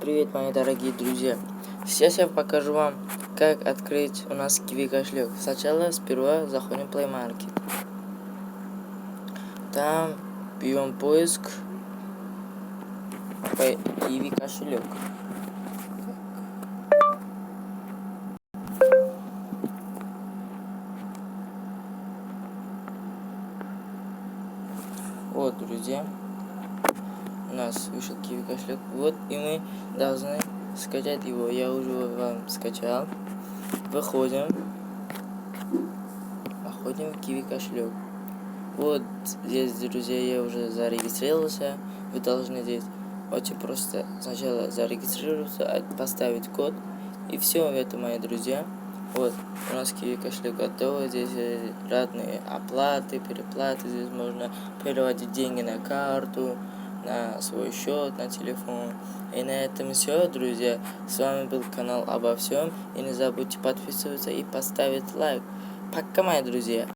привет, мои дорогие друзья! Сейчас я покажу вам, как открыть у нас Kiwi кошелек. Сперва заходим в Play Market. Там бьем поиск по Kiwi кошелек. Вот, друзья, у нас вышел Kiwi кошелек. Вот, и мы должны скачать его. Я уже вам скачал. Выходим. Находим Kiwi кошелек. Вот здесь, друзья, я уже зарегистрировался. Вы должны здесь очень просто сначала зарегистрироваться, поставить код. И все, это, мои друзья. Вот, у нас Kiwi кошелек готовый. Здесь разные оплаты, переплаты. Здесь можно переводить деньги на карту, на свой счет, на телефон. И на этом все, друзья. С вами был канал Обо Всем. И не забудьте подписываться и поставить лайк. Пока, мои друзья.